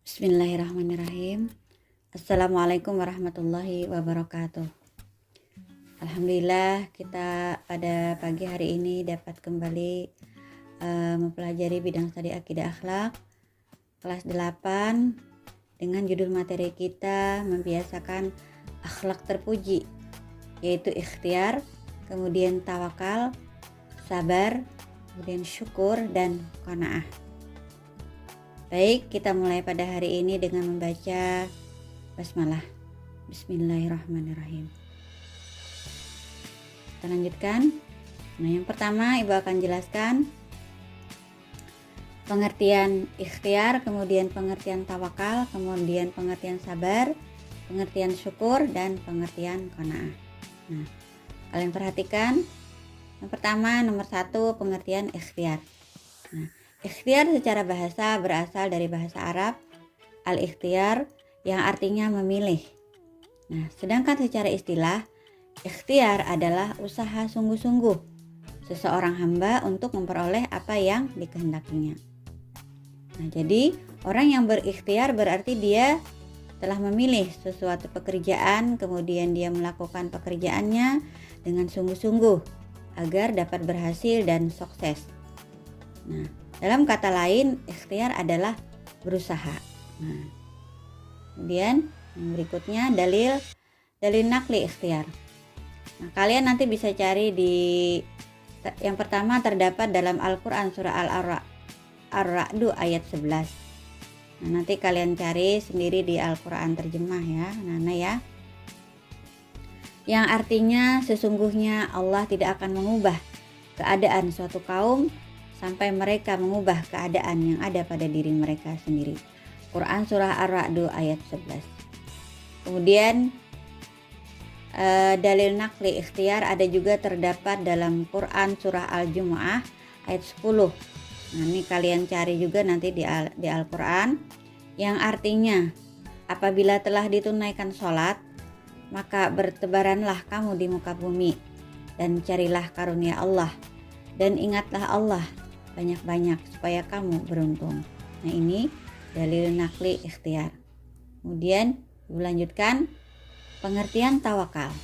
Bismillahirrahmanirrahim. Assalamualaikum warahmatullahi wabarakatuh. Alhamdulillah kita pada pagi hari ini dapat kembali mempelajari bidang studi akidah akhlak kelas 8 dengan judul materi kita membiasakan akhlak terpuji, yaitu ikhtiar, kemudian tawakal, sabar, kemudian syukur dan qanaah. Baik, kita mulai pada hari ini dengan membaca basmalah. Bismillahirrahmanirrahim. Kita lanjutkan. Nah, yang pertama Ibu akan jelaskan pengertian ikhtiar, kemudian pengertian tawakal, kemudian pengertian sabar, pengertian syukur, dan pengertian qanaah. Nah, kalian perhatikan. Yang pertama, nomor 1, pengertian ikhtiar. Nah, ikhtiar secara bahasa berasal dari bahasa Arab al-ikhtiyar yang artinya memilih. Nah, sedangkan secara istilah, ikhtiar adalah usaha sungguh-sungguh seseorang hamba untuk memperoleh apa yang dikehendakinya. Nah, jadi orang yang berikhtiar berarti dia telah memilih sesuatu pekerjaan, kemudian dia melakukan pekerjaannya dengan sungguh-sungguh agar dapat berhasil dan sukses. Nah, dalam kata lain, ikhtiar adalah berusaha. Nah, kemudian yang berikutnya dalil nakli ikhtiar. Nah, kalian nanti bisa cari di yang pertama terdapat dalam Al-Quran surah Ar-Ra'd ayat 11. Nah, nanti kalian cari sendiri di Al-Quran terjemah ya, Nana ya. Yang artinya sesungguhnya Allah tidak akan mengubah keadaan suatu kaum sampai mereka mengubah keadaan yang ada pada diri mereka sendiri. Quran surah Ar-Ra'd ayat 11. Kemudian dalil nakli ikhtiar ada juga terdapat dalam Quran surah Al-Jumu'ah ayat 10. Nah, ini kalian cari juga nanti di Al-Quran, yang artinya apabila telah ditunaikan sholat, maka bertebaranlah kamu di muka bumi dan carilah karunia Allah dan ingatlah Allah banyak-banyak supaya kamu beruntung. Nah, ini dalil nakli ikhtiar. Kemudian dilanjutkan pengertian tawakal.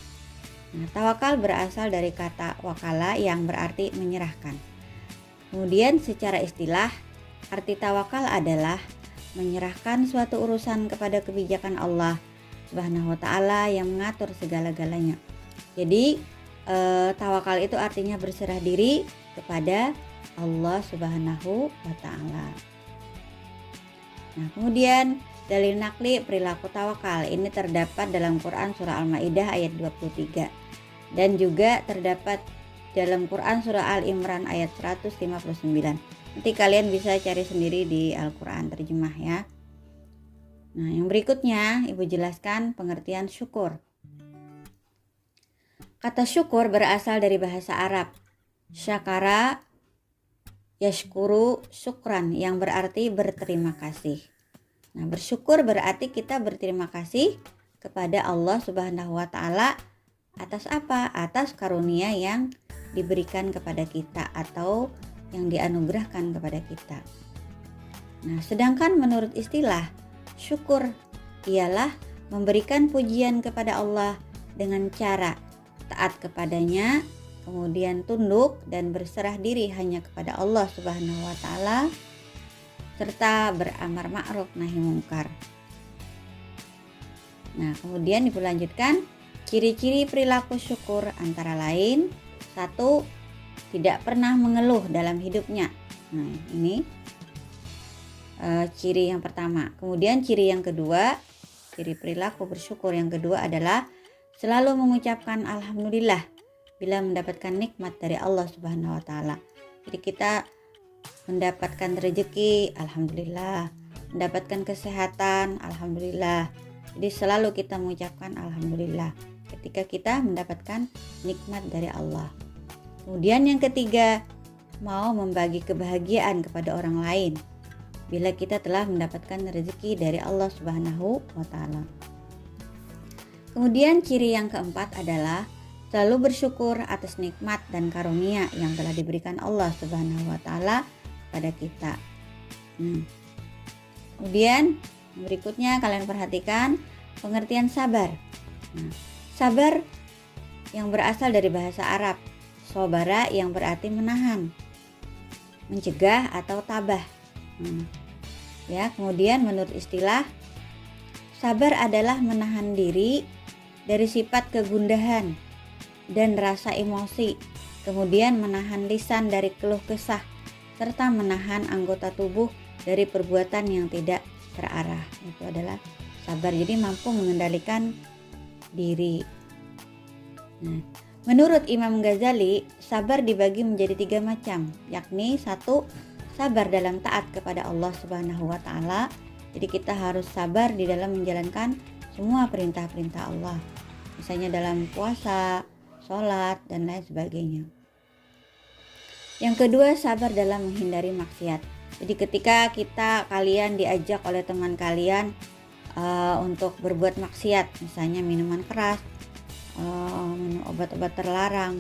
Nah, tawakal berasal dari kata wakala yang berarti menyerahkan. Kemudian secara istilah, arti tawakal adalah menyerahkan suatu urusan kepada kebijakan Allah Subhanahu wa ta'ala yang mengatur segala-galanya. Jadi tawakal itu artinya berserah diri kepada Allah Subhanahu wa ta'ala. Nah, kemudian dalil nakli perilaku tawakal ini terdapat dalam Quran surah Al-Maidah ayat 23 dan juga terdapat dalam Quran surah Al-Imran ayat 159. Nanti kalian bisa cari sendiri di Al-Quran terjemah ya. Nah, yang berikutnya Ibu jelaskan pengertian syukur. Kata syukur berasal dari bahasa Arab syakara yashkuru syukran yang berarti berterima kasih. Nah, bersyukur berarti kita berterima kasih kepada Allah Subhanahu wa ta'ala atas apa? Atas karunia yang diberikan kepada kita atau yang dianugerahkan kepada kita. Nah, sedangkan menurut istilah, syukur ialah memberikan pujian kepada Allah dengan cara taat kepadanya, kemudian tunduk dan berserah diri hanya kepada Allah Subhanahu wa ta'ala, serta beramar ma'ruf nahi mungkar. Nah, kemudian dilanjutkan ciri-ciri perilaku syukur antara lain 1. Tidak pernah mengeluh dalam hidupnya. Nah, ini ciri yang pertama. Kemudian ciri yang kedua, ciri perilaku bersyukur yang kedua adalah selalu mengucapkan alhamdulillah bila mendapatkan nikmat dari Allah Subhanahu wa ta'ala. Jadi kita mendapatkan rezeki, alhamdulillah, mendapatkan kesehatan, alhamdulillah. Jadi selalu kita mengucapkan alhamdulillah ketika kita mendapatkan nikmat dari Allah. Kemudian yang ketiga, mau membagi kebahagiaan kepada orang lain bila kita telah mendapatkan rezeki dari Allah Subhanahu wa ta'ala. Kemudian ciri yang keempat adalah selalu bersyukur atas nikmat dan karunia yang telah diberikan Allah Subhanahu wa ta'ala pada kita. Kemudian Berikutnya kalian perhatikan pengertian sabar. Nah, sabar yang berasal dari bahasa Arab, sobara yang berarti menahan, mencegah atau tabah. Ya, kemudian menurut istilah, sabar adalah menahan diri dari sifat kegundahan dan rasa emosi, kemudian menahan lisan dari keluh kesah, serta menahan anggota tubuh dari perbuatan yang tidak terarah. Itu adalah sabar, jadi mampu mengendalikan diri. Nah, menurut Imam Ghazali, sabar dibagi menjadi 3 macam, yakni 1, sabar dalam taat kepada Allah Subhanahu wa Ta'ala. Jadi kita harus sabar di dalam menjalankan semua perintah-perintah Allah, misalnya dalam puasa, sholat, dan lain sebagainya. Yang kedua, sabar dalam menghindari maksiat. Jadi ketika kalian diajak oleh teman kalian untuk berbuat maksiat, misalnya minuman keras, minum obat-obat terlarang,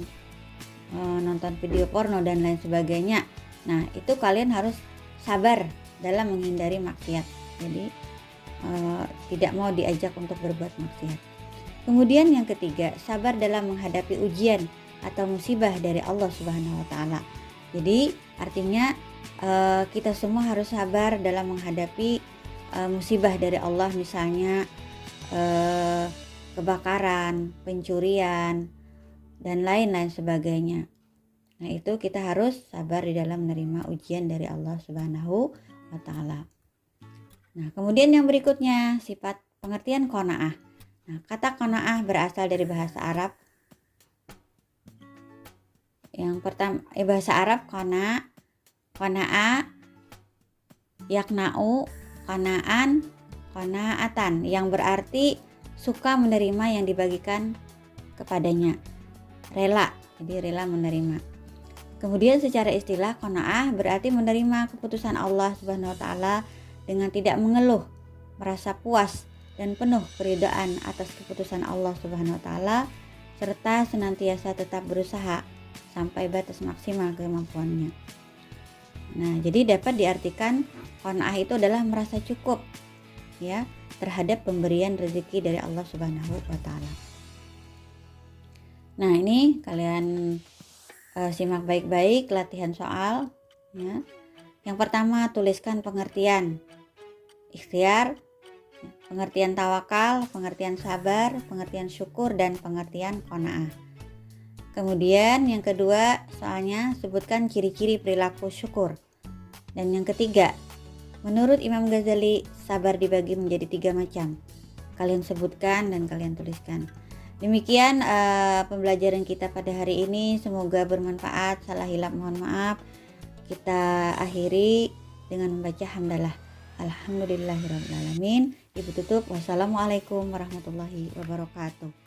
nonton video porno dan lain sebagainya. Nah, itu kalian harus sabar dalam menghindari maksiat. Jadi tidak mau diajak untuk berbuat maksiat. Kemudian yang ketiga, sabar dalam menghadapi ujian atau musibah dari Allah Subhanahu wa Ta'ala. Jadi artinya kita semua harus sabar dalam menghadapi musibah dari Allah, misalnya kebakaran, pencurian, dan lain-lain sebagainya. Nah, itu kita harus sabar di dalam menerima ujian dari Allah Subhanahu wa Ta'ala. Nah, kemudian yang berikutnya, sifat pengertian qanaah. Nah, kata qanaah berasal dari bahasa Arab. Yang pertama, bahasa Arab qana'a, yakna'u, qana'an, qana'atan, yang berarti suka menerima yang dibagikan kepadanya, rela, jadi rela menerima. Kemudian secara istilah, qanaah berarti menerima keputusan Allah Subhanahu wa Ta'ala dengan tidak mengeluh, merasa puas dan penuh keridhaan atas keputusan Allah Subhanahu wa Ta'ala, serta senantiasa tetap berusaha sampai batas maksimal kemampuannya. Nah, jadi dapat diartikan qanaah itu adalah merasa cukup, ya, terhadap pemberian rezeki dari Allah Subhanahu wa Ta'ala. Nah, ini kalian simak baik-baik latihan soal, ya. Yang pertama, tuliskan pengertian ikhtiar, pengertian tawakal, pengertian sabar, pengertian syukur, dan pengertian qanaah. Kemudian yang kedua, soalnya sebutkan ciri-ciri perilaku syukur. Dan yang ketiga, menurut Imam Ghazali, sabar dibagi menjadi 3 macam. Kalian sebutkan dan kalian tuliskan. Demikian pembelajaran kita pada hari ini. Semoga bermanfaat. Salah hilap mohon maaf. Kita akhiri dengan membaca hamdalah. Alhamdulillahirrahmanirrahim. Ibu tutup. Wassalamualaikum warahmatullahi wabarakatuh.